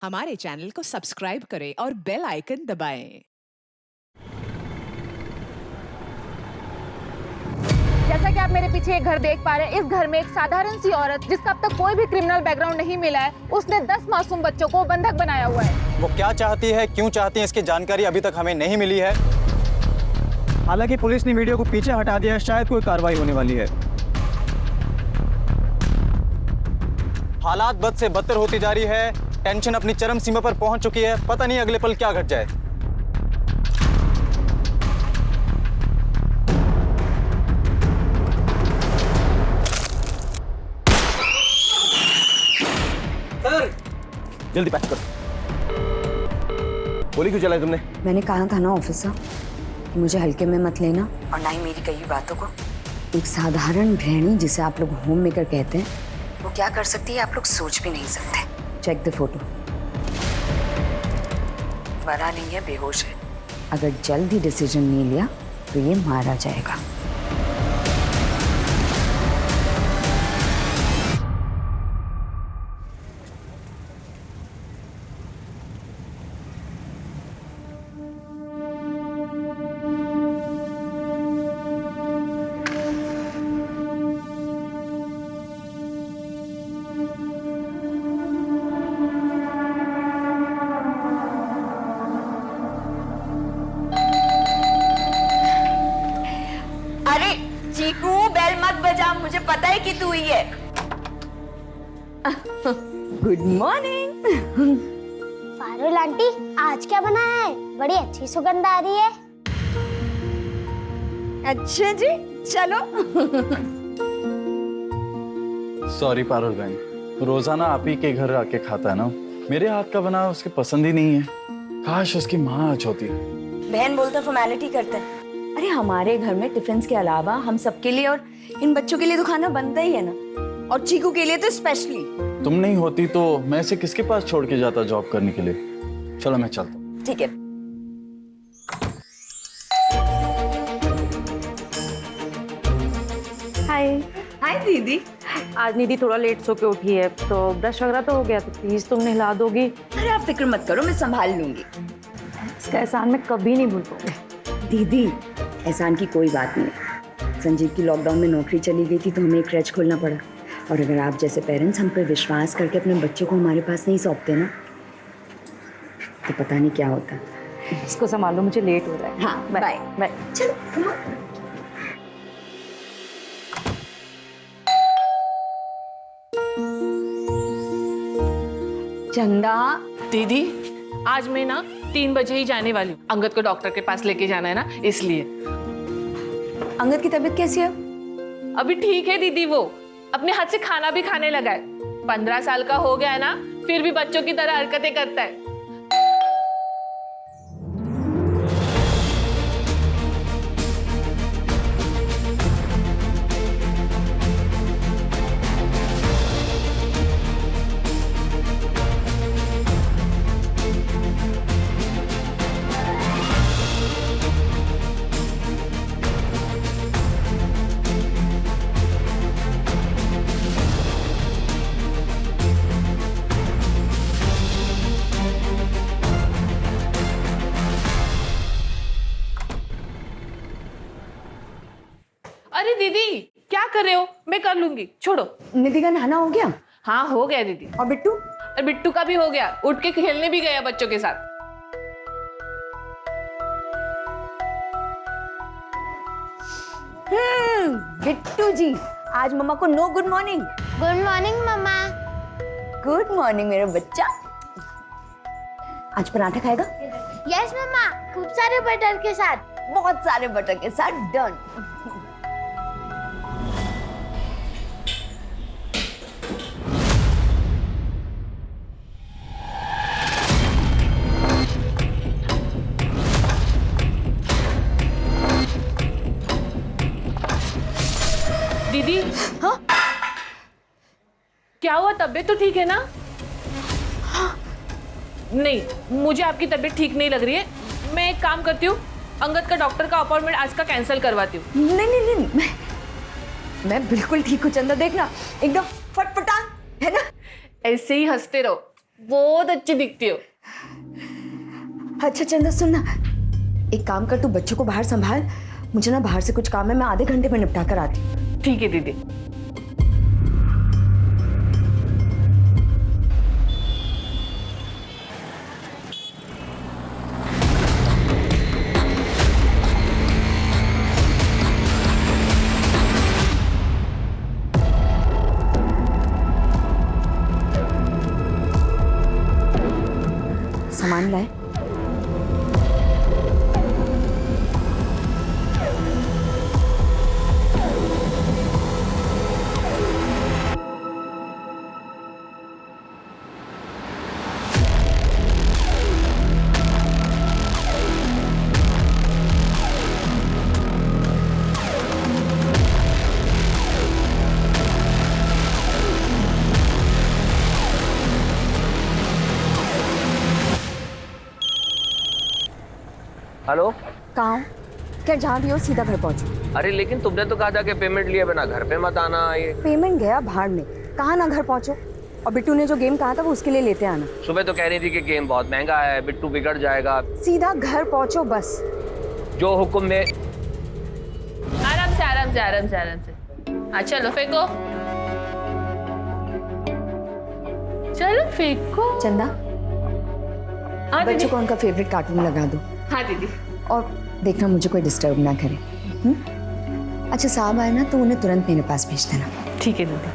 हमारे चैनल को सब्सक्राइब करें और बेल आइकन दबाएं। जैसा कि आप मेरे पीछे एक घर देख पा रहे हैं, इस घर में एक साधारण सी औरत जिसका अब तक कोई भी क्रिमिनल बैकग्राउंड नहीं मिला है, उसने 10 मासूम बच्चों को बंधक बनाया हुआ है। वो क्या चाहती है, क्यों चाहती है, इसकी जानकारी अभी तक हमें नहीं मिली है। हालांकि पुलिस ने वीडियो को पीछे हटा दिया है, शायद कोई कार्रवाई होने वाली है। हालात बद से बदतर होती जा रही है, टेंशन अपनी चरम सीमा पर पहुंच चुकी है। पता नहीं अगले पल क्या घट जाए। जल्दी पैक करो। गोली क्यों चलाई तुमने? मैंने कहा था ना ऑफिसर कि मुझे हल्के में मत लेना और ना ही मेरी कई बातों को। एक साधारण गृहिणी जिसे आप लोग होम मेकर कहते हैं, वो क्या कर सकती है आप लोग सोच भी नहीं सकते। Check the photo. बड़ा नहीं है, बेहोश है। अगर जल्द ही डिसीजन नहीं लिया तो ये मारा जाएगा। चीकू, बेल मत बजा, मुझे पता है कि तू ही है। Good morning. पारुल आंटी, आज क्या बनाया है? बड़ी अच्छी सुगंध आ रही है। अच्छा जी, चलो। सॉरी पारुल बहन, रोजाना आप ही के घर आके खाता है ना, मेरे हाथ का बना उसकी पसंद ही नहीं है। काश उसकी माँ आज होती। बहन बोलते फॉर्मेलिटी करते हैं। अरे हमारे घर में टिफिन के अलावा हम सबके लिए और इन बच्चों के लिए तो खाना बनता ही है ना, और चीकू के लिए तो स्पेशली। तुम नहीं होती तो मैं इसे किसके पास छोड़ के जाता जॉब करने के लिए। चलो मैं चलता हूँ। ठीक है। हाय। हाय दीदी। आज निधि थोड़ा लेट सो के उठी है, तो ब्रश वगैरह तो हो गया, तो प्लीज तुम नहला दोगी। अरे आप फिक्र मत करो, मैं संभाल लूंगी। इसका एहसान मैं कभी नहीं भूल पाऊंगी। दीदी, एहसान की कोई बात नहीं। संजीव की लॉकडाउन में नौकरी चली गई थी तो हमें एक क्रच खोलना पड़ा, और अगर आप जैसे पेरेंट्स हम पे विश्वास करके अपने बच्चों को हमारे पास नहीं सौंपते ना, तो पता नहीं क्या होता। इसको संभालो, मुझे लेट हो रहा है। हाँ, बाय बाय। चलो come on। चंदा दीदी, आज मैं ना 3 बजे ही जाने वाली हूँ। अंगद को डॉक्टर के पास लेके जाना है ना, इसलिए। अंगद की तबीयत कैसी है? अभी ठीक है दीदी, वो अपने हाथ से खाना भी खाने लगा है। 15 साल का हो गया है ना, फिर भी बच्चों की तरह हरकतें करता है। अरे दीदी, क्या कर रहे हो? मैं कर लूंगी, छोड़ो। निधि का नहाना हो गया? हाँ, हो गया दीदी। और बिट्टू? और बिट्टू का भी हो गया, उठ के खेलने भी गया बच्चों के साथ। बिट्टू जी, आज मम्मा को no good morning. Good morning मम्मा। गुड मॉर्निंग मेरा बच्चा। आज पराठा खाएगा? यस मम्मा, खूब सारे बटर के साथ। बहुत सारे बटर के साथ। डन। दीदी, हाँ? क्या हुआ? तबीयत तो ठीक है ना? नहीं, मुझे आपकी तबीयत ठीक नहीं लग रही है। मैं एक काम करती हूँ, अंगद का डॉक्टर का अपॉइंटमेंट आज का कैंसिल करवाती हूँ। नहीं नहीं नहीं, मैं बिल्कुल ठीक हूँ चंदा, देखना एकदम फटफटा है ना। ऐसे ही हंसते रहो, बहुत अच्छी दिखती हो। अच्छा चंदा सुन ना, एक काम कर, तू बच्चों को बाहर संभाल, मुझे ना बाहर से कुछ काम है, मैं आधे घंटे में निपटा कर आती हूँ। ठीक है दीदी। सामान लाए? हेलो, कहाँ हो? क्या जहाँ भी हो सीधा घर पहुँचो। अरे लेकिन तुमने तो कहा था कि पेमेंट लिए बिना घर पे मत आना। ये पेमेंट गया भाड़ में, कहाँ ना घर पहुँचो। और बिट्टू ने जो गेम कहा था वो उसके लिए लेते आना। सुबह तो कह रही थी कि गेम बहुत महंगा है, बिट्टू बिगड़ जाएगा। सीधा घर पहुँचो बस। जो हुक्म में। आराम से आराम से आराम से आराम से। हाँ चलो फेंको, चलो फेंको। चंदा, बच्चों को उनका फेवरेट कार्टून लगा दो। हाँ दीदी। और देखना मुझे कोई डिस्टर्ब ना करे। अच्छा साहब आए ना तो उन्हें तुरंत मेरे पास भेज देना। ठीक है दीदी।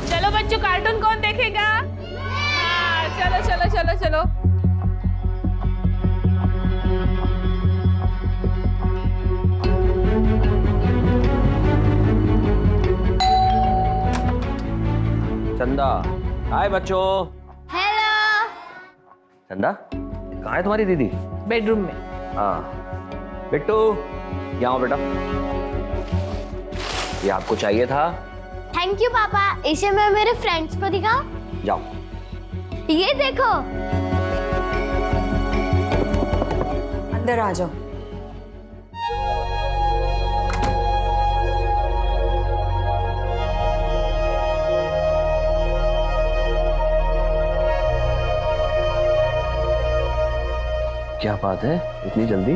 चलो बच्चों, कार्टून कौन देखेगा? हाँ चलो चलो चलो चलो। चंदा, हाय बच्चों। हेलो। चंदा, कहाँ है तुम्हारी दीदी? बेडरूम में। हाँ, बिट्टू यहाँ आओ बेटा। ये आपको चाहिए था? थैंक यू पापा, इसे मैं मेरे फ्रेंड्स को दिखाऊं? जाओ। ये देखो। अंदर आ जाओ। क्या बात है, इतनी जल्दी?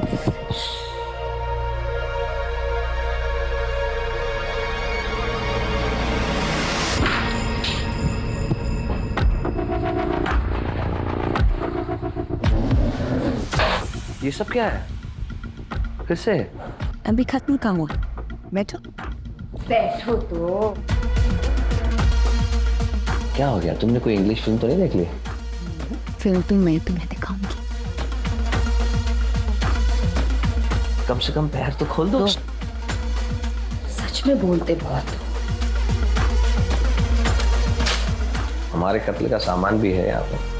ये सब क्या है? किससे? अभी खत्म कहाँ हुआ? बैठो। बैठो तो। क्या हो गया? तुमने कोई इंग्लिश फिल्म तो नहीं देख ली? फिल्म तो मैं तुम्हें दिखाऊंगी। कम से कम पैर तो खोल दो। सच में बोलते बहुत हो। हमारे कत्ल का सामान भी है यहाँ पे।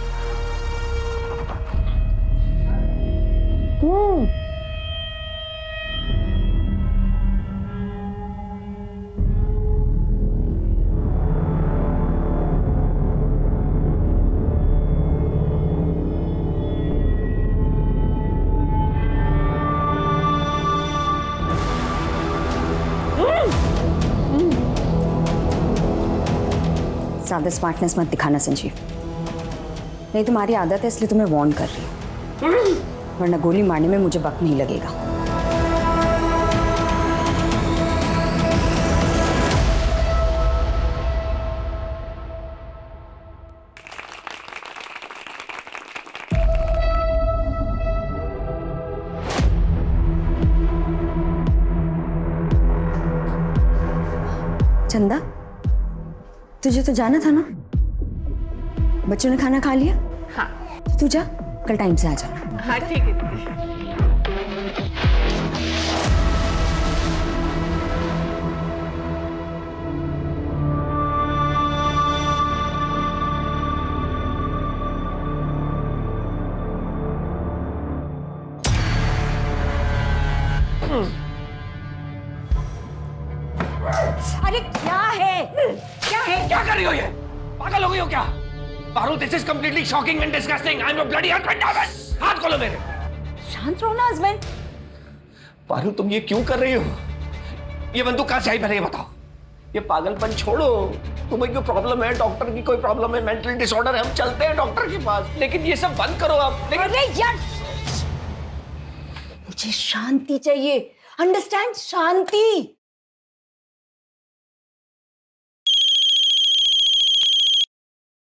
ज्यादा स्मार्टनेस मत दिखाना संजीव, नहीं तुम्हारी आदत है इसलिए तुम्हें वार्न कर रही हूँ, वरना गोली मारने में मुझे वक्त नहीं लगेगा। चंदा, तुझे तो जाना था ना? बच्चों ने खाना खा लिया? हाँ। तो तू जा, कल टाइम से आ जाना। हाँ ठीक है दीदी। अरे क्या है? क्या है? क्या कर रही हो ये? पागल हो गई हो क्या? Parul, this is completely shocking and disgusting. I'm a bloody husband. हाथ खोलो मेरे। शांत रहो ना हस्बैंड। पारुल, तुम ये क्यों कर रही हो? ये बंदूक कहाँ से आई पहले ये बताओ। ये पागलपन छोड़ो। तुम्हें कोई प्रॉब्लम है, डॉक्टर की कोई प्रॉब्लम है, मेंटल डिसऑर्डर है, हम चलते हैं डॉक्टर के पास, लेकिन ये सब बंद करो आप। अरे यार, मुझे शांति चाहिए, अंडरस्टैंड, शांति।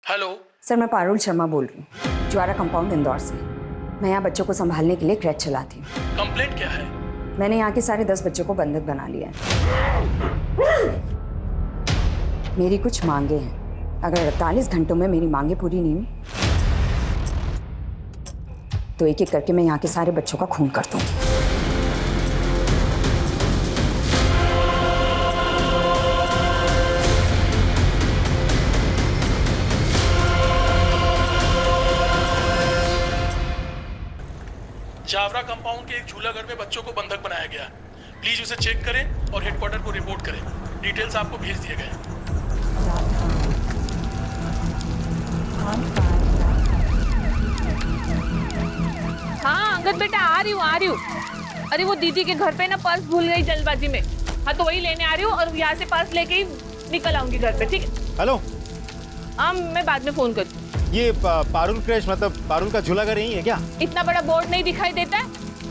हेलो सर, मैं पारुल शर्मा बोल रही हूँ, ज्वारा कंपाउंड इंदौर से। मैं यहाँ बच्चों को संभालने के लिए क्रैच चलाती हूँ। कंप्लेंट क्या है? मैंने यहाँ के सारे 10 बच्चों को बंधक बना लिया है। मेरी कुछ मांगे हैं, अगर 48 घंटों में मेरी मांगे पूरी नहीं हुई तो एक एक करके मैं यहाँ के सारे बच्चों का खून कर दूंगी। जावरा कंपाउंड के एक झूला घर में बच्चों को बंधक बनाया गया। प्लीज उसे चेक करें और हेडक्वार्टर को रिपोर्ट करें। डिटेल्स आपको भेज दिए गए। हाँ अंगद बेटा, आ रही हूँ। अरे वो दीदी के घर पे ना पर्स भूल गई जल्दबाजी में। हाँ तो वही लेने आ रही हूँ और यहाँ से पर्स लेके ही निकल आऊंगी घर पे, ठीक है? हेलो, हाँ मैं बाद में फोन करती हूँ। ये पारुल क्रैश मतलब पारुल का झूला घर यही है क्या? इतना बड़ा बोर्ड नहीं दिखाई देता है,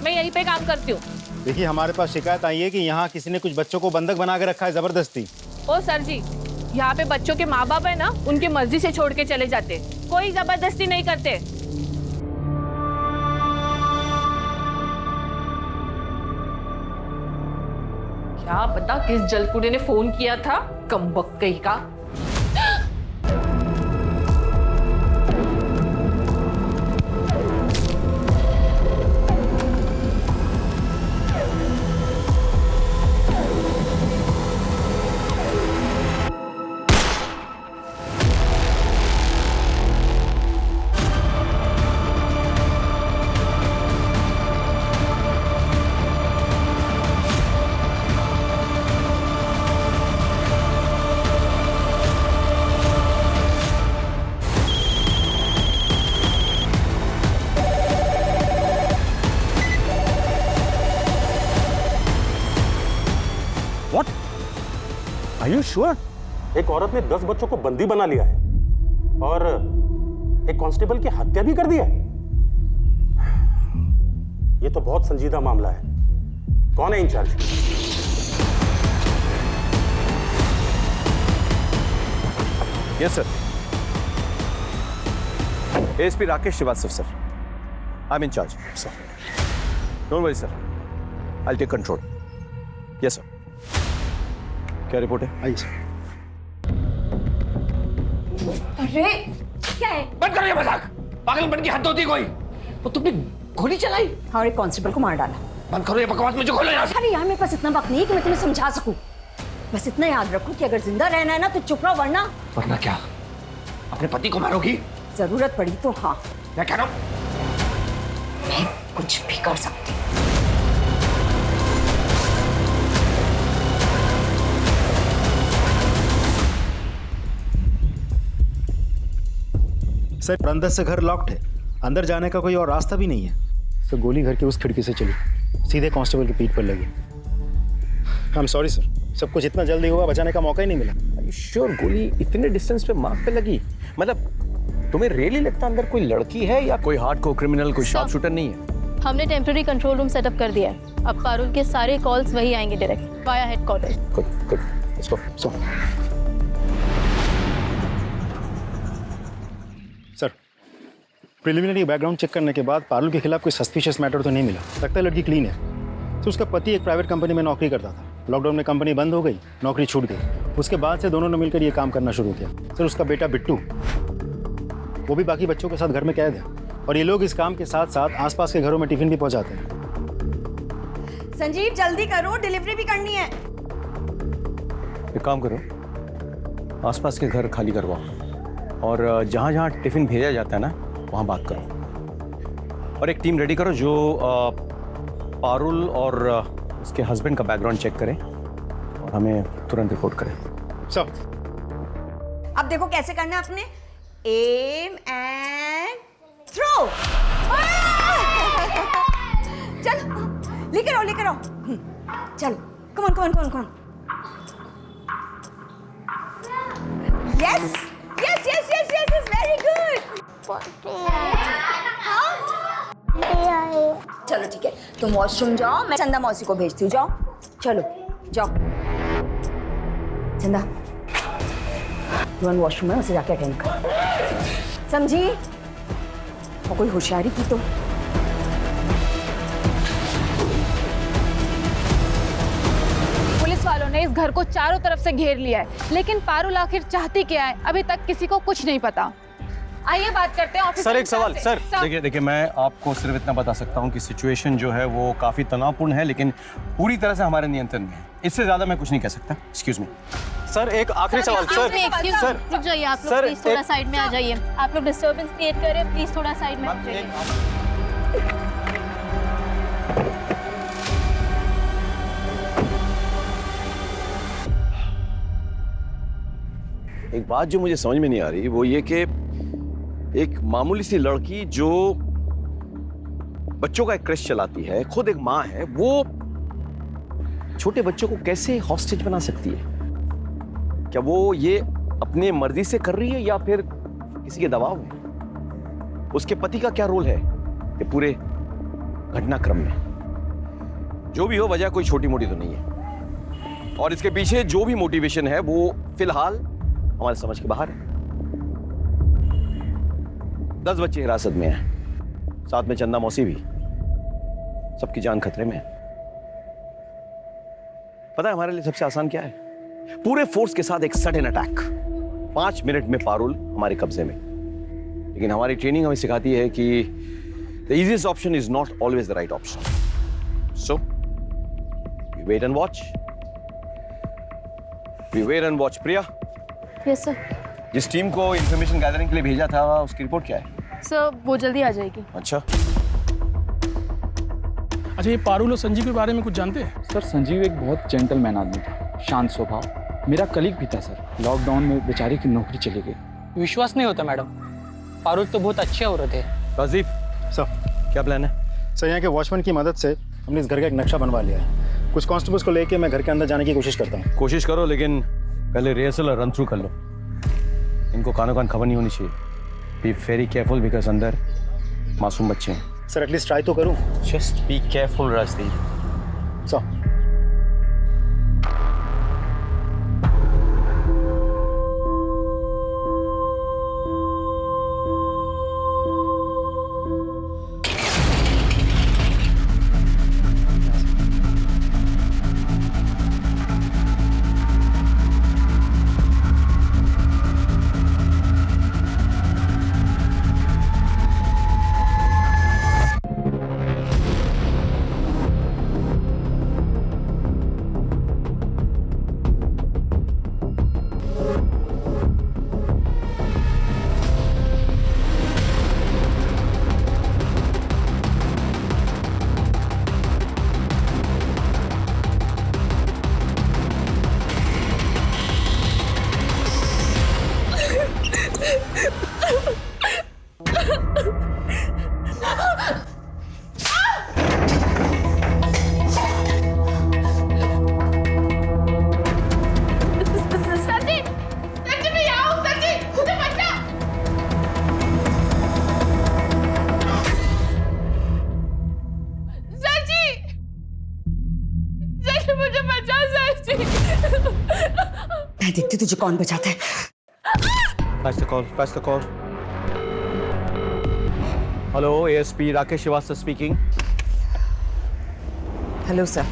मैं यहीं पे काम करती हूँ। देखिए, हमारे पास शिकायत आई है कि यहाँ किसी ने कुछ बच्चों को बंधक बना के रखा है जबरदस्ती। ओ सर जी, यहाँ पे बच्चों के माँ बाप है ना, उनकी मर्जी से छोड़ के चले जाते, कोई जबरदस्ती नहीं करते। क्या पता किस जलकुड़े ने फोन किया था, कमबख्त कहीं का। Are you sure? एक औरत ने 10 बच्चों को बंदी बना लिया है और एक कांस्टेबल की हत्या भी कर दी है। ये तो बहुत संजीदा मामला है। कौन है incharge? Yes sir, ASP Rakesh Srivastava sir. I am incharge sir. Don't worry sir, I will take control. Yes sir. क्या रिपोर्ट है? आइए सर। अरे क्या है? बंद करो ये मजाक, पागलपन की हद होती है कोई। वो तुमने गोली चलाई और एक कांस्टेबल को मार डाला। बंद करो ये बकवास, मुझे खोलो यहाँ से। अरे यार, मेरे पास इतना वक्त नहीं है कि मैं तुम्हें समझा सकूं। बस इतना याद रखो कि अगर जिंदा रहना है ना तो चुप रहो, वरना क्या अपने पति को मारोगी? जरूरत पड़ी तो हाँ, मैं कह रहा हूँ मैं कुछ भी कर सकती हूँ। सर, अंदर से घर लॉक्ड है, अंदर जाने का कोई और रास्ता भी नहीं है। तो गोली घर की उस खिड़की से चली, सीधे कांस्टेबल की पीठ पर लगी। आई एम सॉरी सर, सब कुछ इतना जल्दी हुआ, बचाने का मौका ही नहीं मिला। श्योर गोली इतने डिस्टेंस पे मार्क पे लगी? मतलब तुम्हें रियली लगता अंदर कोई लड़की है या कोई हार्डकोर क्रिमिनल, कोई शार्प शूटर नहीं है? हमने टेम्पररी कंट्रोल रूम सेटअप कर दिया है। अब पारुल के सारे कॉल्स वही आएंगे direct via headquarter. Good good, let's go. Sir, preliminary background check करने के बाद पारुल के खिलाफ कोई सस्पिशियस मैटर तो नहीं मिला। लगता है लड़की क्लीन है। तो उसका पति एक प्राइवेट कंपनी में नौकरी करता था। लॉकडाउन में कंपनी बंद हो गई, नौकरी छूट गई। उसके बाद से दोनों ने मिलकर ये काम करना शुरू किया। सर, उसका बेटा बिट्टू, वो भी बाकी बच्चों के साथ घर में कैद है और ये लोग इस काम के साथ साथ आसपास के घरों में टिफिन भी पहुंचाते हैं। संजीव जल्दी करो, डिलीवरी भी करनी है। एक काम करो, आसपास के घर खाली करवाओ और जहाँ जहाँ टिफिन भेजा जाता है ना, वहाँ बात करो। और एक टीम रेडी करो जो पारुल और उसके हस्बैंड का बैकग्राउंड चेक करें और हमें तुरंत रिपोर्ट करें। सब अब देखो कैसे करना है आपने। Aim and throw. चलो लेकर आओ, लेकर आओ। चलो, come on come on come on come on. Yes yes yes yes yes very good. चलो ठीक है, तुम वॉशरूम जाओ, मैं चंदा मौसी को भेजती हूँ। जाओ, चलो जाओ। चंदा, रोहन वॉशरूम है, उसे जाके अटेंड कर, समझी? और कोई होशियारी की तो। पुलिस वालों ने इस घर को चारों तरफ से घेर लिया है, लेकिन पारुल आखिर चाहती क्या है, अभी तक किसी को कुछ नहीं पता। आइए बात करते हैं ऑफिसर सर एक सवाल, से। सर देखिए मैं आपको सिर्फ इतना बता सकता हूँ कि सिचुएशन जो है वो काफी तनावपूर्ण है, लेकिन पूरी तरह से हमारे नियंत्रण में है। इससे ज्यादा मैं कुछ नहीं कह सकता। एक्सक्यूज मी सर एक आखिरी सवाल। सर रुक जाइए आप लोग, प्लीज थोड़ा साइड में आ जाइए। आप लोग डिस्टर्बेंस क्रिएट कर रहे हैं, प्लीज थोड़ा साइड में आ जाइए। एक बात जो मुझे समझ में नहीं आ रही वो ये कि एक मामूली सी लड़की जो बच्चों का एक क्रेश चलाती है, खुद एक माँ है, वो छोटे बच्चों को कैसे हॉस्टेज बना सकती है? क्या वो ये अपने मर्जी से कर रही है या फिर किसी के दबाव में? उसके पति का क्या रोल है ये पूरे घटनाक्रम में? जो भी हो, वजह कोई छोटी मोटी तो नहीं है, और इसके पीछे जो भी मोटिवेशन है वो फिलहाल हमारे समझ के बाहर है। 10 बच्चे हिरासत में हैं, साथ में चंदा मौसी भी, सबकी जान खतरे में है। पता है हमारे लिए सबसे आसान क्या है? पूरे फोर्स के साथ एक सडन अटैक, 5 मिनट में पारुल हमारे कब्जे में। लेकिन हमारी ट्रेनिंग हमें सिखाती है कि the easiest option is not always the right option. So we wait and watch, we wait and watch. Priya, yes sir. जिस टीम को इंफॉर्मेशन गैदरिंग के लिए भेजा था उसकी रिपोर्ट क्या है? सर वो जल्दी आ जाएगी। अच्छा, ये पारुल और संजीव के बारे में कुछ जानते हैं? सर संजीव एक बहुत जेंटलमैन आदमी था, शांत स्वभाव, मेरा कलीग भी था सर। लॉकडाउन में बेचारी की नौकरी चली गई। विश्वास नहीं होता मैडम, पारुल तो बहुत अच्छे औरत है। राजीव सर क्या प्लान है? सर यहाँ के वॉचमैन की मदद से हमने इस घर का एक नक्शा बनवा लिया है। कुछ कांस्टेबल्स को लेके मैं घर के अंदर जाने की कोशिश करता हूँ। कोशिश करो, लेकिन पहले रिहर्सल और रन थ्रू कर लो। इनको कानो कान खबर नहीं होनी चाहिए। बी वेरी केयरफुल बिकॉज अंदर मासूम बच्चे हैं। सर एटलीस्ट ट्राई तो करूँ। Just be careful Rajdeep. Sir मैं देखती तुझे कौन बचाता है। Pass the call, pass the call. Hello, ASP Rakesh Srivastava speaking. Hello sir,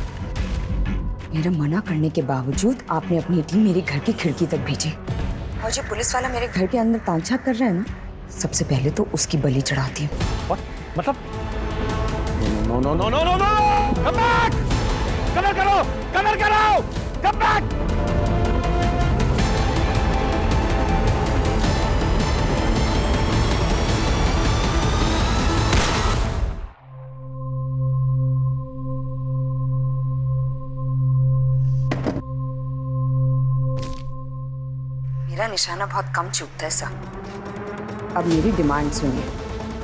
मेरा मना करने के बावजूद आपने अपनी टीम मेरे घर की खिड़की तक भेजी, और जो पुलिस वाला मेरे घर के अंदर तांछा कर रहा है ना, सबसे पहले तो उसकी बलि चढ़ाती है। मतलब? No, no, no, no, no, no! Come back! Cover करो! कवर करो! Come back! मेरा निशाना बहुत कम चूकता है सर। अब मेरी डिमांड सुनिए।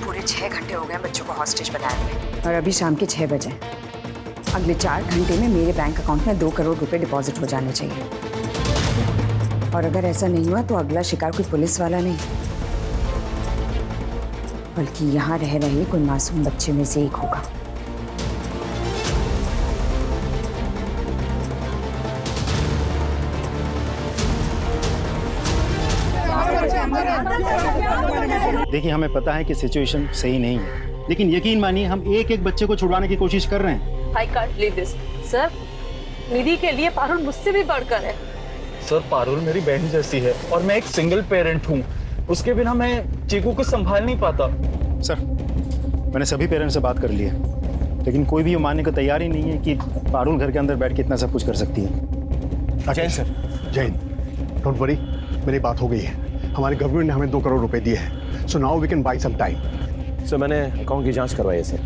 पूरे 6 घंटे हो गए बच्चों को हॉस्टेज बनाए हुए, और अभी शाम के 6 बजे। अगले 4 घंटे में मेरे बैंक अकाउंट में 2 करोड़ रुपए डिपॉजिट हो जाने चाहिए। और अगर ऐसा नहीं हुआ तो अगला शिकार कोई पुलिस वाला नहीं, बल्कि यहाँ रह रहे कोई मासूम बच्चे में से एक होगा। देखिए, हमें पता है कि सिचुएशन सही नहीं है, लेकिन यकीन मानिए हम एक एक बच्चे को छुड़वाने की कोशिश कर रहे हैं। I can't believe this. Sir, Nidhi के लिए पारुल मुझसे भी बढ़कर है। सर, पारुल मेरी बहन जैसी है और मैं एक सिंगल पेरेंट हूँ। उसके बिना मैं चीकू को संभाल नहीं पाता। सर, मैंने सभी पेरेंट्स से बात कर ली है, लेकिन कोई भी ये मानने को तैयार ही नहीं है कि पारुल घर के अंदर बैठ के इतना सब कुछ कर सकती है। Jain sir, Jain, don't worry, मेरी बात हो गई है। हमारे गवर्नमेंट ने हमें 2 करोड़ रुपए दिए हैं, so now we can buy some time. Sir, मैंने अकाउंट की जांच करवाई है सर।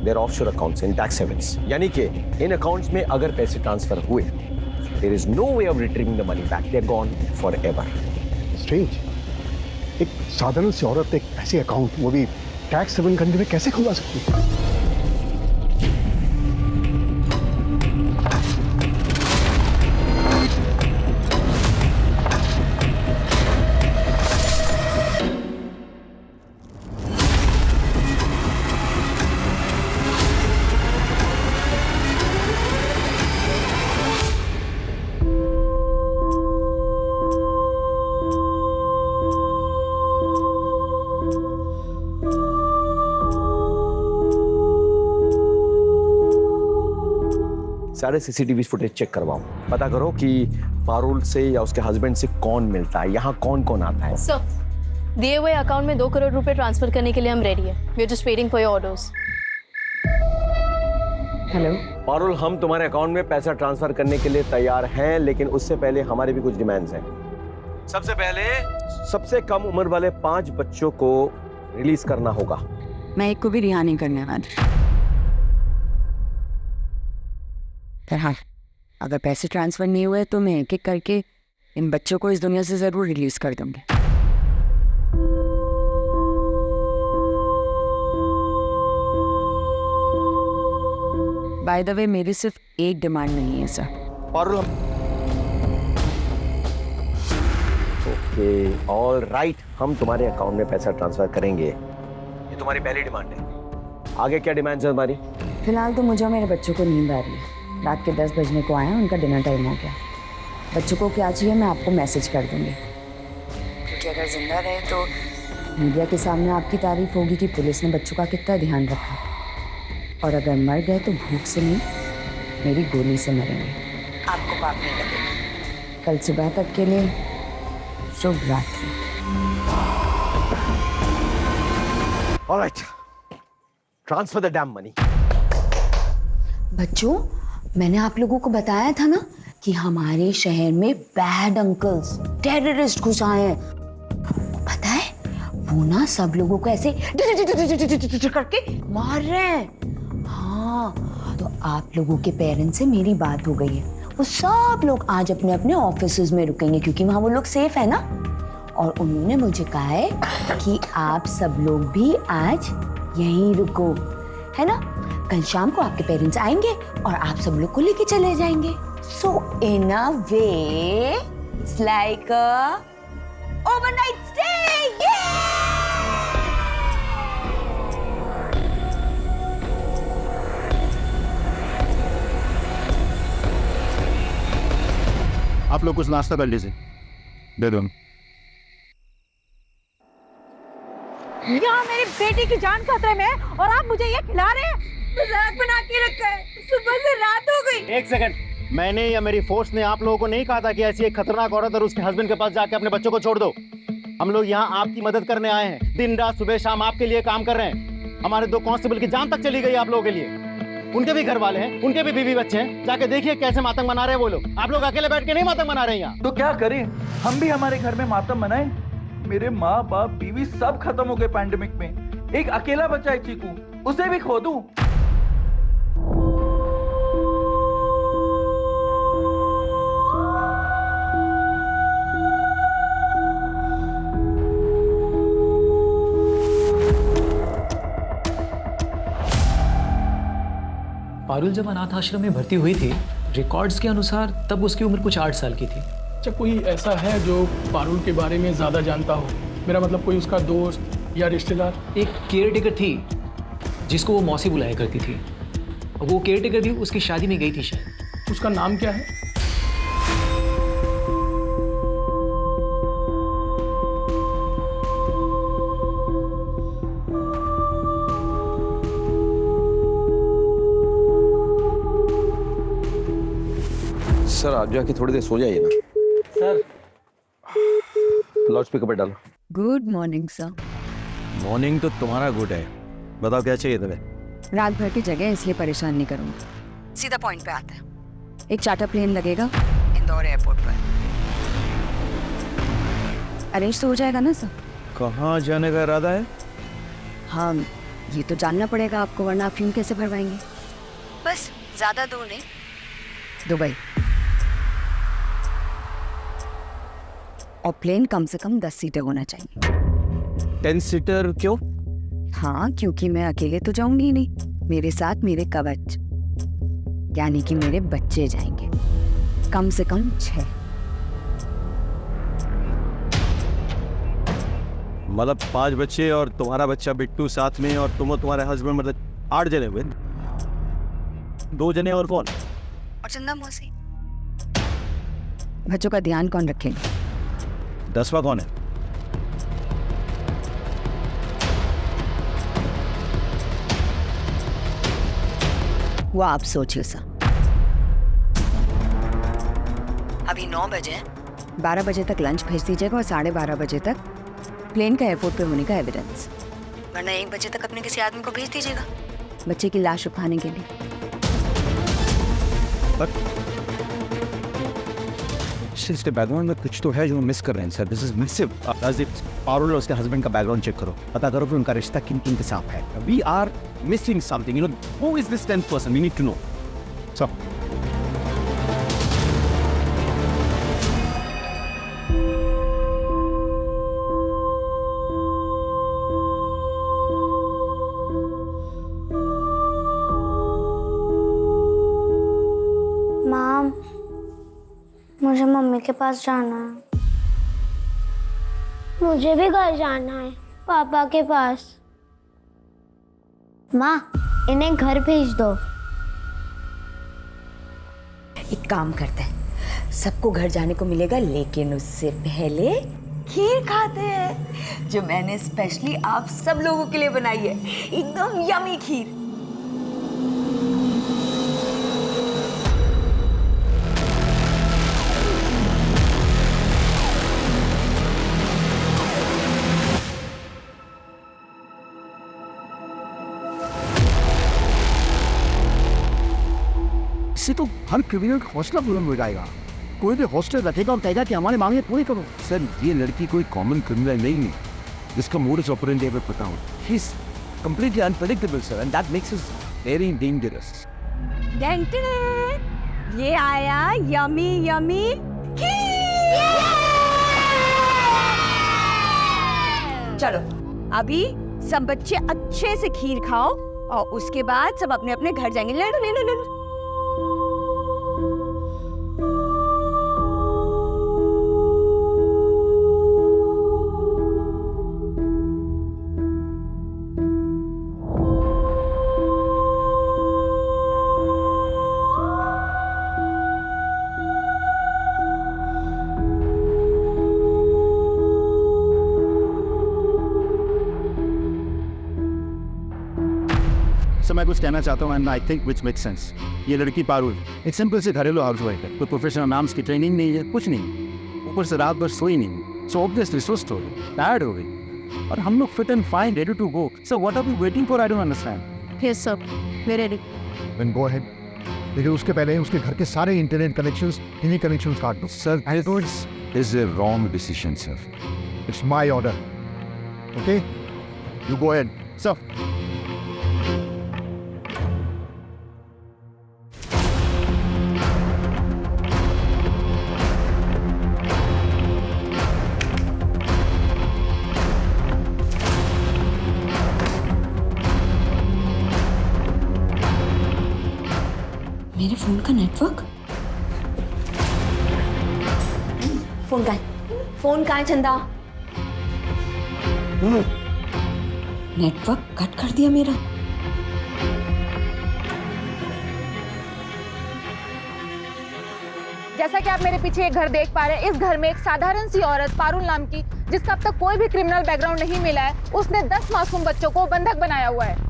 There offshore accounts in tax havens, यानी कि इन अकाउंट्स में अगर पैसे ट्रांसफर हुए, there is no way of retrieving the money back, they are gone forever. Strange, एक साधारण सी औरत एक ऐसी अकाउंट, वो भी टैक्स हेवन कंट्री में, कैसे खुलवा सकती है? सारे सीसीटीवी फुटेज चेक करवाओ, पता करो कि पारुल से या उसके हस्बैंड से कौन मिलता है, यहाँ कौन कौन आता है। सर, दिए हुए अकाउंट में 2 करोड़ रुपए ट्रांसफर करने के लिए हम रेडी हैं। We are just waiting for your orders. Hello Parul, हम तुम्हारे अकाउंट में पैसा ट्रांसफर करने के लिए तैयार हैं, लेकिन उससे पहले हमारे भी कुछ डिमांड्स हैं। सबसे पहले सबसे कम उम्र वाले 5 बच्चों को रिलीज करना होगा। मैं एक को भी रिहा नहीं करने वाली। पर हाँ, अगर पैसे ट्रांसफर नहीं हुए तो मैं एक एक करके इन बच्चों को इस दुनिया से जरूर रिलीज कर दूंगी। बाय द वे, मेरी सिर्फ एक डिमांड नहीं है sir. Parul, okay, all right, हम तुम्हारे अकाउंट में पैसा ट्रांसफर करेंगे, ये तुम्हारी पहली डिमांड है। आगे क्या डिमांड्स है तुम्हारी? फिलहाल तो मुझे और मेरे बच्चों को नींद आ रही है। रात के 10 बजने को आए हैं, उनका डिनर टाइम हो गया। बच्चों को क्या चाहिए मैं आपको मैसेज कर दूंगी, क्योंकि अगर जिंदा रहे तो मीडिया के सामने आपकी तारीफ होगी कि पुलिस ने बच्चों का कितना ध्यान रखा, और अगर मर गए तो भूख से नहीं, मेरी गोली से मरेंगे। आपको पाप नहीं लगेगा। कल सुबह तक के लिए शुभ रात्रि। Alright, transfer the dam money. बच्चों, मैंने आप लोगों को बताया था ना कि हमारे शहर में बैड अंकल्स, टेररिस्ट घुस आए हैं। पता है, वो ना सब लोगों को ऐसे करके मार रहे हैं। हाँ, तो आप लोगों के पेरेंट्स से मेरी बात हो गई है। वो सब लोग आज अपने अपने ऑफिसेज में रुकेंगे, क्योंकि वहाँ वो लोग सेफ है ना। और उन्होंने मुझे कहा है कि आप सब लोग भी आज यहीं रुको, है ना। कल शाम को आपके पेरेंट्स आएंगे और आप सब लोग को लेके चले जाएंगे। So in a way it's like a overnight stay. आप लोग कुछ नाश्ता कर लीजिए, दे दो। यहाँ मेरी बेटी की जान खतरे में और आप मुझे ये खिला रहे हैं। मजाक बना के रखा है, सुबह से रात हो गई। एक सेकंड, मैंने या मेरी फोर्स ने आप लोगों को नहीं कहा था कि ऐसी एक खतरनाक औरत और उसके हस्बैंड के पास जाके अपने बच्चों को छोड़ दो। हम लोग यहाँ आपकी मदद करने आए हैं, दिन रात सुबह शाम आपके लिए काम कर रहे हैं। हमारे 2 कांस्टेबल की जान तक चली गई आप लोगों के लिए। उनके भी घर वाले हैं, उनके भी बीवी बच्चे हैं। जाके देखिए कैसे मातम मना रहे हैं वो लोग। आप लोग अकेले बैठ के नहीं मातम मना रहे हैं यहाँ। तो क्या करें, हम भी हमारे घर में मातम मनाएं। मेरे माँ बाप बीवी सब खत्म हो गए पैंडेमिक में। एक अकेला बच्चा है चीकू, उसे भी खो दूं। पारुल जब अनाथ आश्रम में भर्ती हुई थी, रिकॉर्ड्स के अनुसार तब उसकी उम्र कुछ 8 साल की थी। अच्छा, कोई ऐसा है जो पारुल के बारे में ज़्यादा जानता हो? मेरा मतलब कोई उसका दोस्त या रिश्तेदार? एक केयर टेकर थी जिसको वो मौसी बुलाया करती थी। वो केयर टेकर भी उसकी शादी में गई थी शायद। उसका नाम क्या है? सर आप जाके थोड़ी देर सो जाइए ना। सर लाउड स्पीकर पे डालो। Good morning sir. मॉर्निंग तो तुम्हारा गुड है, बताओ क्या चाहिए तुम्हें? रात भर की जगह इसलिए परेशान नहीं करूंगी, सीधा पॉइंट पे आता है। एक चार्टर प्लेन लगेगा इंदौर एयरपोर्ट पर। अरेंज तो हो जाएगा ना सर? कहाँ जाने का इरादा है? हाँ ये तो जानना पड़ेगा आपको, वरना आप फ्यूम कैसे भरवाएंगे। बस ज्यादा दूर नहीं, दुबई। और प्लेन कम से कम 10 सीटर होना चाहिए। 10 सीटर क्यों? हाँ क्योंकि मैं अकेले तो जाऊंगी नहीं, मेरे साथ मेरे कवच यानी कि मेरे बच्चे जाएंगे, कम से कम 6। मतलब 5 बच्चे और तुम्हारा बच्चा बिट्टू साथ में, और तुम और तुम्हारे हस्बैंड, मतलब 8 जने हुए। 2 जने और कौन? और चंदा मौसी। बच्चों का ध्यान कौन रखेगा? 10वां कौन है? वो आप सोचिए सर। अभी 9 बजे, 12 बजे तक लंच भेज दीजिएगा और 12:30 बजे तक प्लेन का एयरपोर्ट पे होने का एविडेंस, वरना 1 बजे तक अपने किसी आदमी को भेज दीजिएगा बच्चे की लाश उठाने के लिए। इसके बैकग्राउंड में कुछ तो है जो मिस कर रहे हैं sir. This is massive. Parul और उसके हस्बैंड का बैकग्राउंड चेक करो, पता करो कि उनका रिश्ता किन किन के साथ है। We are missing something, you know. Who is this 10th person? We need to know. So mom, मुझे मम्मी के पास जाना है। मुझे भी घर जाना है, पापा के पास। माँ, इन्हें घर भेज दो। एक काम करते हैं, सबको घर जाने को मिलेगा, लेकिन उससे पहले खीर खाते हैं जो मैंने स्पेशली आप सब लोगों के लिए बनाई है। एकदम यमी खीर। इससे तो हर क्रिमिनल का हौसला बुलंद हो जाएगा। कोई भी हॉस्टल रखेगा और कहेगा कि हमारी मांगे पूरी करो। सर ये लड़की कोई कॉमन क्रिमिनल नहीं है जिसका मोडस ऑपरेंडी हमें पता हो। He is completely unpredictable sir, and that makes us very dangerous. ये आया यमी यमी खीर। चलो अभी सब बच्चे अच्छे से खीर खाओ और उसके बाद सब अपने अपने घर जाएंगे। ले लो ले लो ले लो। सर मैं कुछ कहना चाहता हूँ, and I think which make sense. ये लड़की पारुल एक सिंपल से घरेलू हाउस वाइफ है, कोई प्रोफेशनल नाम्स की ट्रेनिंग नहीं है, कुछ नहीं। ऊपर से रात भर सोई नहीं, सो ऑब्वियसली सुस्त हो गई, टायर्ड हो गई। और हम लोग fit and fine, ready to go. Sir what are we waiting for? I don't understand. Yes sir, we ready. Then go ahead, लेकिन उसके पहले उसके घर के सारे इंटरनेट कनेक्शंस, इन्हीं कनेक्शंस काट दो। Sir this is a wrong decision sir. It's my order, okay? You go ahead sir. मेरे फोन का नेटवर्क फोन कहाँ है चंदा? नेटवर्क कट कर दिया मेरा। जैसा कि आप मेरे पीछे एक घर देख पा रहे हैं, इस घर में एक साधारण सी औरत पारुल नाम की, जिसका अब तक कोई भी क्रिमिनल बैकग्राउंड नहीं मिला है, उसने 10 मासूम बच्चों को बंधक बनाया हुआ है।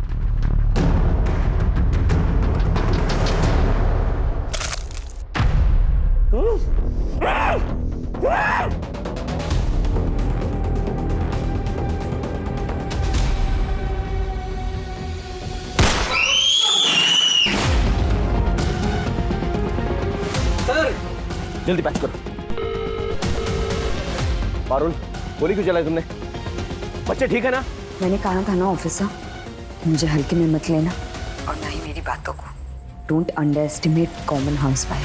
जल्दी पैक करो। पारुल, गोली क्यों चलाई तुमने? बच्चे ठीक है ना? मैंने कहा था ना ऑफिसर, मुझे हल्के में मत लेना और ना ही मेरी बातों को। Don't underestimate common housewife.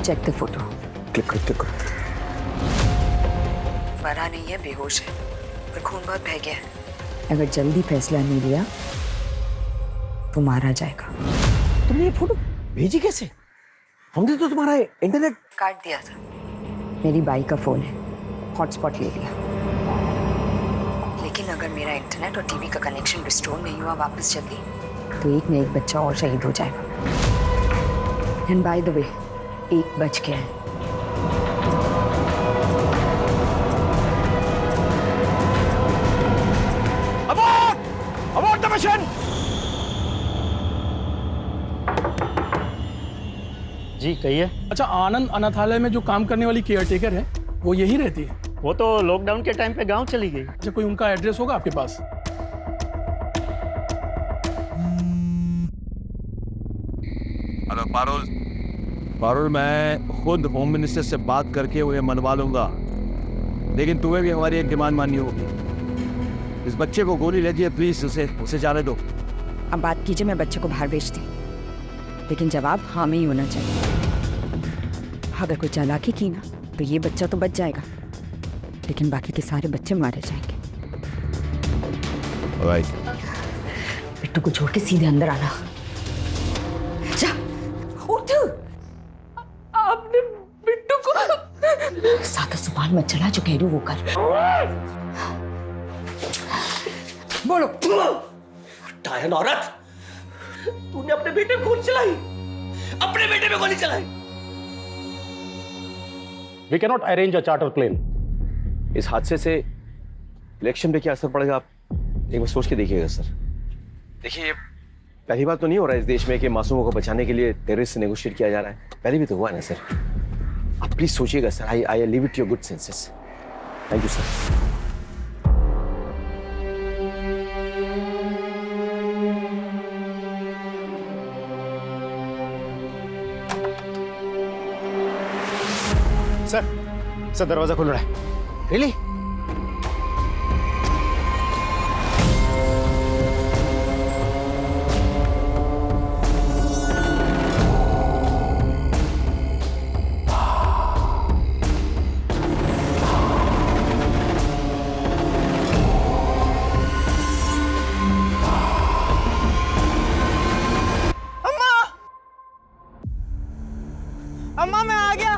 Check the photo. Click करो, क्लिक करो। मरा नहीं है, बेहोश है, पर खून बहुत बह गया है। अगर जल्दी फैसला नहीं लिया तो मारा जाएगा। तुमने ये फोटो भेजी कैसे? हमने तो तुम्हारा इंटरनेट काट दिया था। मेरी बाई का फोन है, हॉटस्पॉट ले लिया। लेकिन अगर मेरा इंटरनेट और टीवी का कनेक्शन रिस्टोर नहीं हुआ वापस जल्दी, तो एक न एक बच्चा और शहीद हो जाएगा। एंड बाय द वे, 1 बज गया है। Abort the mission! जी कहिए। अच्छा, आनंद अनाथालय में जो काम करने वाली केयरटेकर है, वो यही रहती है? वो तो लॉकडाउन के टाइम पे गांव चली गई। अच्छा, कोई उनका एड्रेस होगा आपके पास? हेलो पारुल। पारुल, मैं खुद होम मिनिस्टर से बात करके उन्हें मनवा लूंगा, लेकिन तुम्हें भी हमारी एक डिमांड माननी होगी। इस बच्चे को गोली लगी है, प्लीज उसे जाने दो। अब बात कीजिए, मैं बच्चे को बाहर भेजती, लेकिन जवाब हाँ में ही होना चाहिए। अगर कोई चालाकी की ना तो ये बच्चा तो बच जाएगा, लेकिन बाकी के सारे बच्चे मारे जाएंगे। बिट्टू को छोड़ के सीधे अंदर आना। जा, उठ। आपने बिट्टू को सादा सुभान मत चला, जो कह रही वो कर। बोलो। डायन औरत, तूने अपने बेटे पे गोली चलाई, अपने बेटे पे गोली चलाई। We cannot arrange a charter plane. इस हादसे से इलेक्शन पे क्या असर पड़ेगा, आप एक बार सोच के देखिएगा सर। देखिए, पहली बात तो नहीं हो रहा है इस देश में कि मासूमों को बचाने के लिए टेररिस्ट से नेगोशिएट किया जा रहा है। पहले भी तो हुआ ना सर। आप प्लीज सोचिएगा sir. I leave it your good senses. Thank you sir. Sir दरवाजा खुल रहा है। रियली? अम्मा मैं आ गया।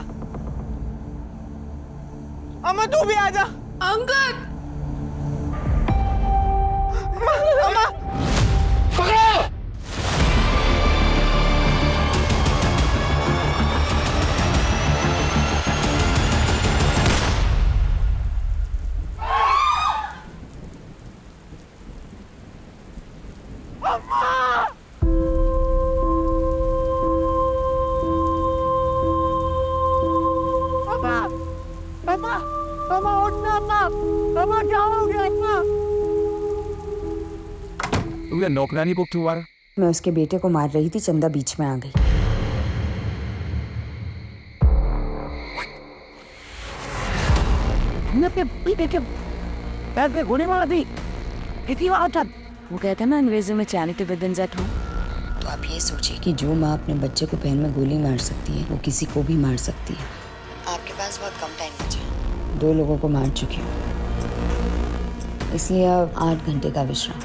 अम्मा तू भी आ जा। अंकल, अम्मा पकड़ो। नौकरानी को क्यों मारा? मैं उसके बेटे को मार रही थी, चंदा बीच में आ गई। गोली मार दी। वो कहता है ना अंग्रेजी में चैरिटी विदिन एट होम। तो आप ये सोचिए कि जो माँ अपने बच्चे को पैर में गोली मार सकती है, वो किसी को भी मार सकती है। आपके पास बहुत कम टाइम बचा है। 2 लोगों को मार चुकी हूँ, इसलिए अब 8 घंटे का विश्राम।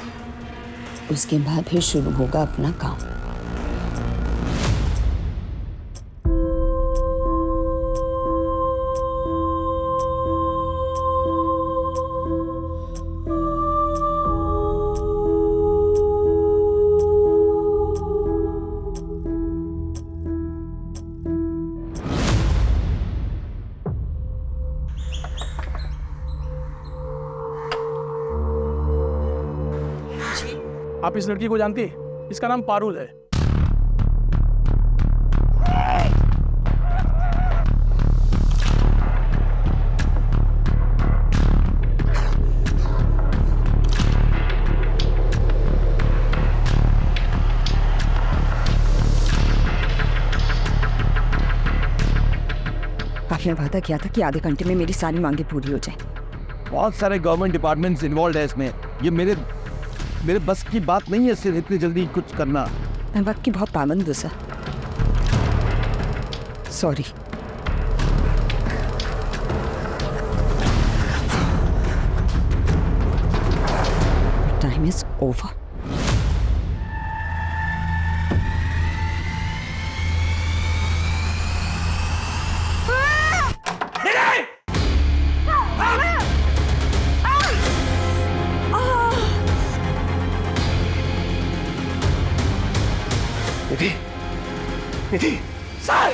उसके बाद फिर शुरू होगा अपना काम। आप इस लड़की को जानती है? इसका नाम पारुल है। आपने वादा किया था कि आधे घंटे में मेरी सारी मांगे पूरी हो जाए। बहुत सारे गवर्नमेंट डिपार्टमेंट्स इन्वॉल्व है इसमें। ये मेरे बस की बात नहीं है सिर्फ इतनी जल्दी कुछ करना। मैं वक्त की बहुत पाबंद हूँ sir. Sorry. Time is over. Nidhi, sir,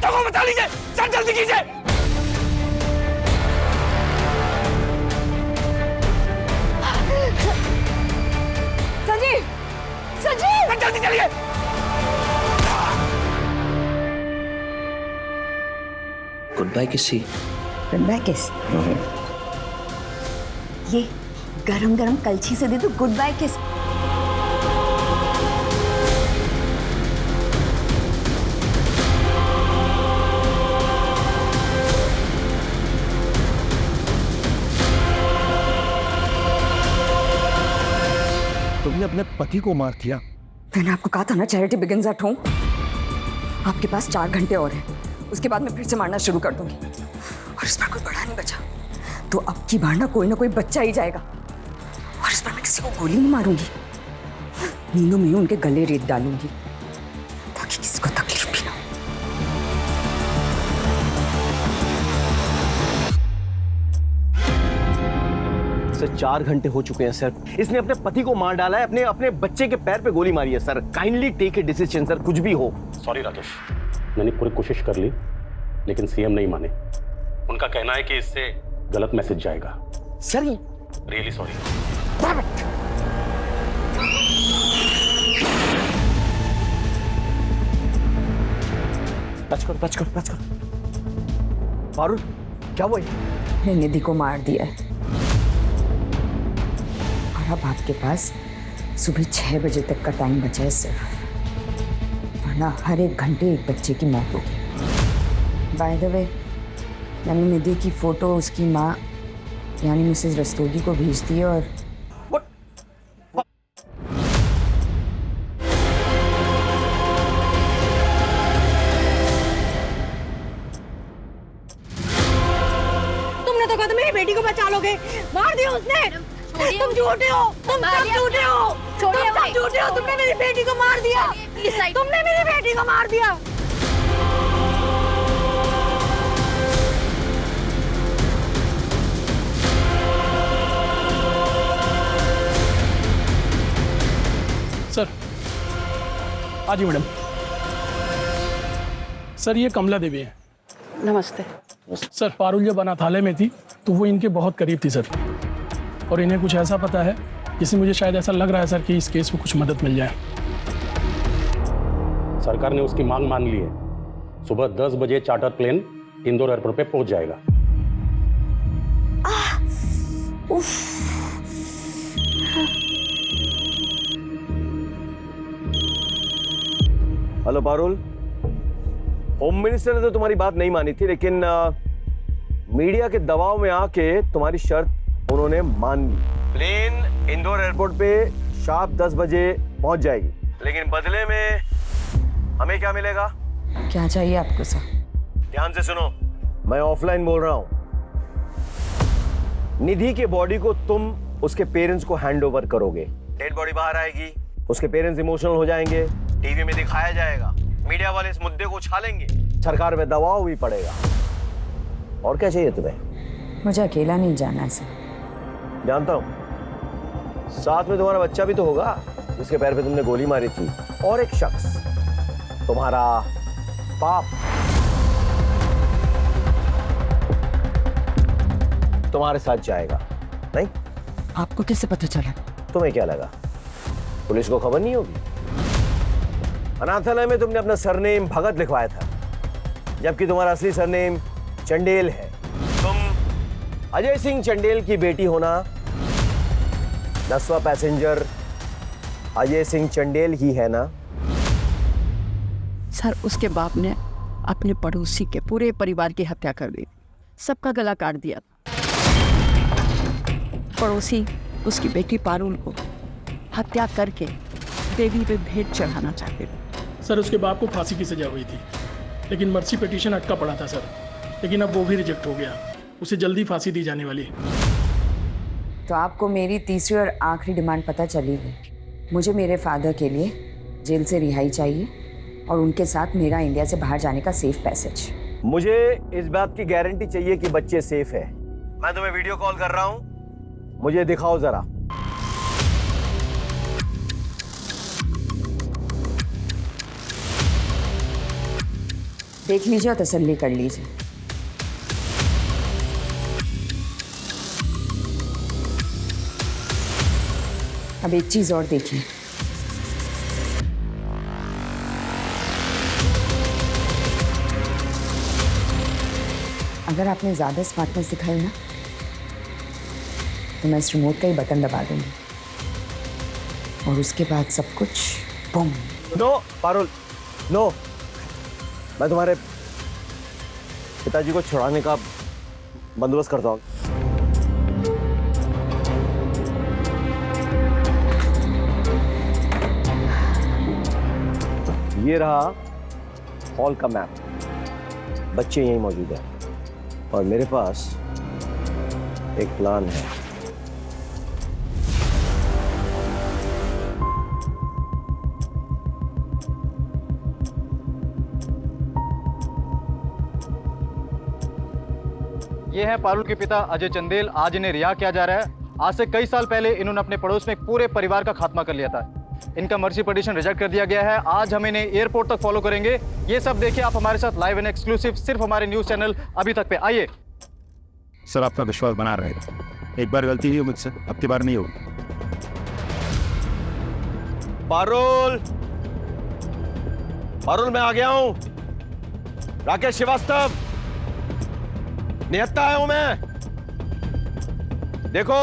को बता लीजिए, सर जल्दी कीजिए। संजीव, संजीव, जल्दी चलिए। गुड बाय किसी। गुड बाय किस? ये गरम गरम कलछी से दे दो गुड बाय किस। तुमने अपने पति को मार दिया। मैंने आपको कहा था ना चैरिटी बिगिंस एट होम। आपके पास 4 घंटे और हैं, उसके बाद मैं फिर से मारना शुरू कर दूंगी और इस बार कोई बड़ा नहीं बचा तो अब की बार ना कोई बच्चा ही जाएगा और इस बार मैं किसी को गोली नहीं मारूंगी, नींदों में उनके गले रेत डालूंगी ताकि किसी को तकलीफ भी ना हो। सर 4 घंटे हो चुके हैं सर। इसने अपने पति को मार डाला है, अपने बच्चे के पैर पे गोली मारी है सर। Kindly take a decision sir, कुछ भी हो। सॉरी राकेश, मैंने पूरी कोशिश कर ली लेकिन सीएम नहीं माने। उनका कहना है कि इससे गलत मैसेज जाएगा। Sir really sorry. टच करो। पारुल, क्या हुआ? मैंने निधि को मार दिया है और अब आपके पास सुबह 6 बजे तक का टाइम बचा है सिर्फ, वरना हर 1 घंटे एक बच्चे की मौत होगी। बाय द वे, मैंने निधि की फोटो उसकी माँ यानी मिसेस रस्तोगी को भेज दी है और तुमने तो कहा था मेरी बेटी को बचा लोगे, मार दिया उसने। तुम झूठे हो, तुम सब झूठे हो, तुम सब झूठे हो। तुमने मेरी बेटी को मार दिया, तुमने मेरी बेटी को मार दिया। सर, आज ही मैडम। सर ये कमला देवी है। नमस्ते। सर पारुल जब अनाथालय में थी तो वो इनके बहुत करीब थी सर, और इन्हें कुछ ऐसा पता है जिससे मुझे शायद ऐसा लग रहा है सर कि इस केस में कुछ मदद मिल जाए। सरकार ने उसकी मांग मान ली है। सुबह 10 बजे चार्टर प्लेन इंदौर एयरपोर्ट पे पहुंच जाएगा। हेलो पारुल, होम मिनिस्टर ने तो तुम्हारी बात नहीं मानी थी, लेकिन मीडिया के दबाव में आके तुम्हारी शर्त उन्होंने मान ली। प्लेन इंदौर एयरपोर्ट पे शार्प 10 बजे पहुंच जाएगी, लेकिन बदले में हमें क्या मिलेगा? क्या चाहिए आपको सर? ध्यान से सुनो, मैं ऑफलाइन बोल रहा हूं। निधि के बॉडी को तुम उसके पेरेंट्स को हैंड ओवर करोगे, डेड बॉडी बाहर आएगी, उसके पेरेंट्स इमोशनल हो जाएंगे, टीवी में दिखाया जाएगा, मीडिया वाले इस मुद्दे को उछालेंगे, सरकार में दबाव भी पड़ेगा। और क्या चाहिए तुम्हें? मुझे अकेला नहीं जाना है सर। जानता हूं, साथ में तुम्हारा बच्चा भी तो होगा जिसके पैर पे तुमने गोली मारी थी, और एक शख्स, तुम्हारा बाप, तुम्हारे साथ जाएगा। नहीं? आपको कैसे पता चला? तुम्हें क्या लगा पुलिस को खबर नहीं होगी? अनाथालय में तुमने अपना सरनेम भगत लिखवाया था, जबकि तुम्हारा असली सरनेम चंडेल है। तुम अजय सिंह चंडेल की बेटी होना, 10वां पैसेंजर अजय सिंह चंडेल ही है ना? सर, उसके बाप ने अपने पड़ोसी के पूरे परिवार की हत्या कर दी, सबका गला काट दिया। पड़ोसी उसकी बेटी पारुल को हत्या करके देवी पे भेंट चढ़ाना चाहते थे। सर, उसके बाप को फांसी की सजा हुई थी, लेकिन मर्सी पिटीशन अटका पड़ा था सर, लेकिन अब वो भी रिजेक्ट हो गया। उसे जल्दी फांसी दी जाने वाली है। तो आपको मेरी तीसरी और आखिरी डिमांड पता चली है। मुझे मेरे फादर के लिए जेल से रिहाई चाहिए और उनके साथ मेरा इंडिया से बाहर जाने का सेफ पैसेज। मुझे इस बात की गारंटी चाहिए कि बच्चे सेफ है। मैं तुम्हें वीडियो कॉल कर रहा हूं, मुझे दिखाओ जरा। देख लीजिए और तसल्ली कर लीजिए। अब एक चीज और देखिए, अगर आपने ज्यादा स्मार्टनेस दिखाई ना, तो मैं इस रिमोट का ही बटन दबा दूंगी और उसके बाद सब कुछ बूम। No Parul, no. मैं तुम्हारे पिताजी को छुड़ाने का बंदोबस्त करता हूँ। ये रहा हॉल का मैप, बच्चे यहीं मौजूद हैं और मेरे पास एक प्लान है। ये है पारुल के पिता अजय चंदेल। आज इन्हें रिहा किया जा रहा है। आज से कई साल पहले इन्होंने अपने पड़ोस में एक पूरे परिवार का खात्मा कर लिया था। इनका मर्सी पिटीशन रिजेक्ट कर दिया गया है। आज हम इन्हें एयरपोर्ट तक फॉलो करेंगे। ये सब देखिए आप हमारे साथ लाइव एंड एक्सक्लूसिव सिर्फ हमारे न्यूज चैनल अभी तक पे। आइए सर, आपका विश्वास बना रहेगा। एक बार गलती हुई मुझसे, अब की बार नहीं होगी। पारुल, पारुल मैं आ गया हूं। राकेश श्रीवास्तव, निहत्ता आया हूं मैं। देखो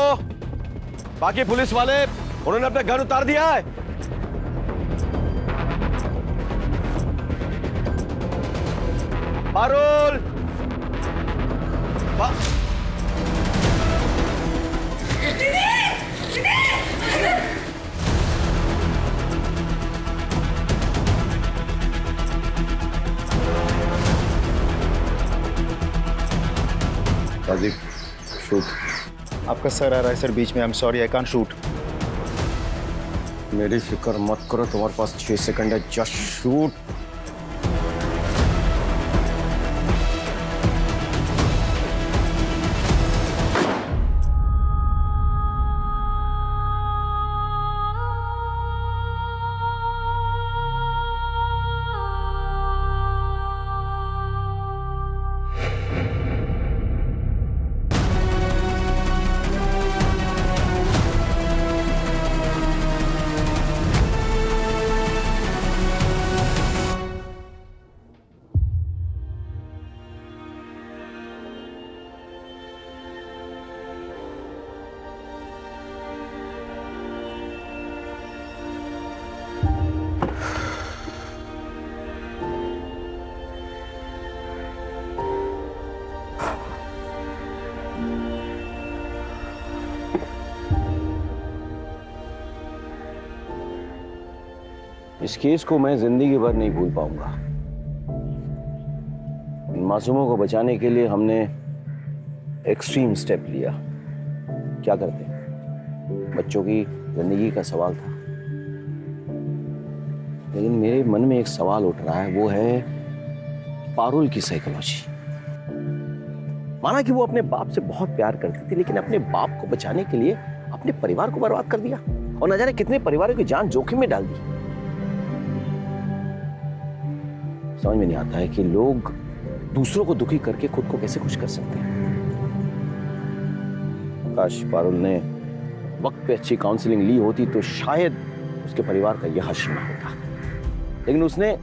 बाकी पुलिस वाले, उन्होंने अपने गन उतार दिया है। पारुल, शूट। आपका सर आ रहा है सर बीच में। I am sorry, I can't shoot. मेरी फिक्र मत करो, तुम्हारे पास 6 सेकंड है। Just shoot. इस केस को मैं जिंदगी भर नहीं भूल पाऊंगा। इन मासूमों को बचाने के लिए हमने एक्सट्रीम स्टेप लिया। क्या करते? बच्चों की जिंदगी का सवाल था, लेकिन मेरे मन में एक सवाल उठ रहा है, वो है पारुल की साइकोलॉजी। माना कि वो अपने बाप से बहुत प्यार करती थी, लेकिन अपने बाप को बचाने के लिए अपने परिवार को बर्बाद कर दिया और न जाने कितने परिवारों की जान जोखिम में डाल दी। समझ में नहीं आता है कि लोग दूसरों को दुखी करके खुद को कैसे खुश कर सकते हैं। काश पारुल ने वक्त पे अच्छी काउंसलिंग ली होती तो शायद उसके परिवार का यह हश्र न होता, लेकिन उसने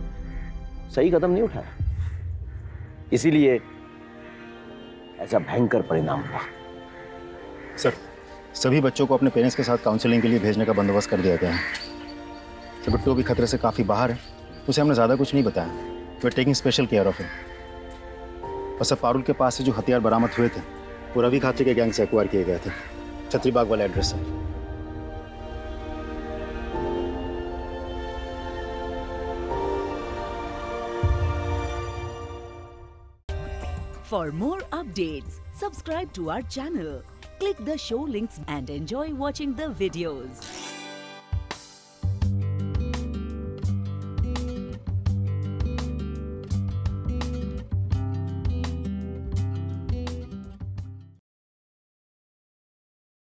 सही कदम नहीं उठाया, इसीलिए ऐसा भयंकर परिणाम हुआ। सर, सभी बच्चों को अपने पेरेंट्स के साथ काउंसलिंग के लिए भेजने का बंदोबस्त कर दिया गया है। सर, बिट्टू भी खतरे से काफ़ी बाहर है, उसे हमने ज़्यादा कुछ नहीं बताया। We are taking special care of him. और सर, पारुल के पास से जो हथियार बरामद हुए थे वो रवि खात्री के गैंग से एक्वायर किए गए थे, छतरीबाग वाला एड्रेस है। For more updates, subscribe to our channel, click the show links and enjoy watching the videos.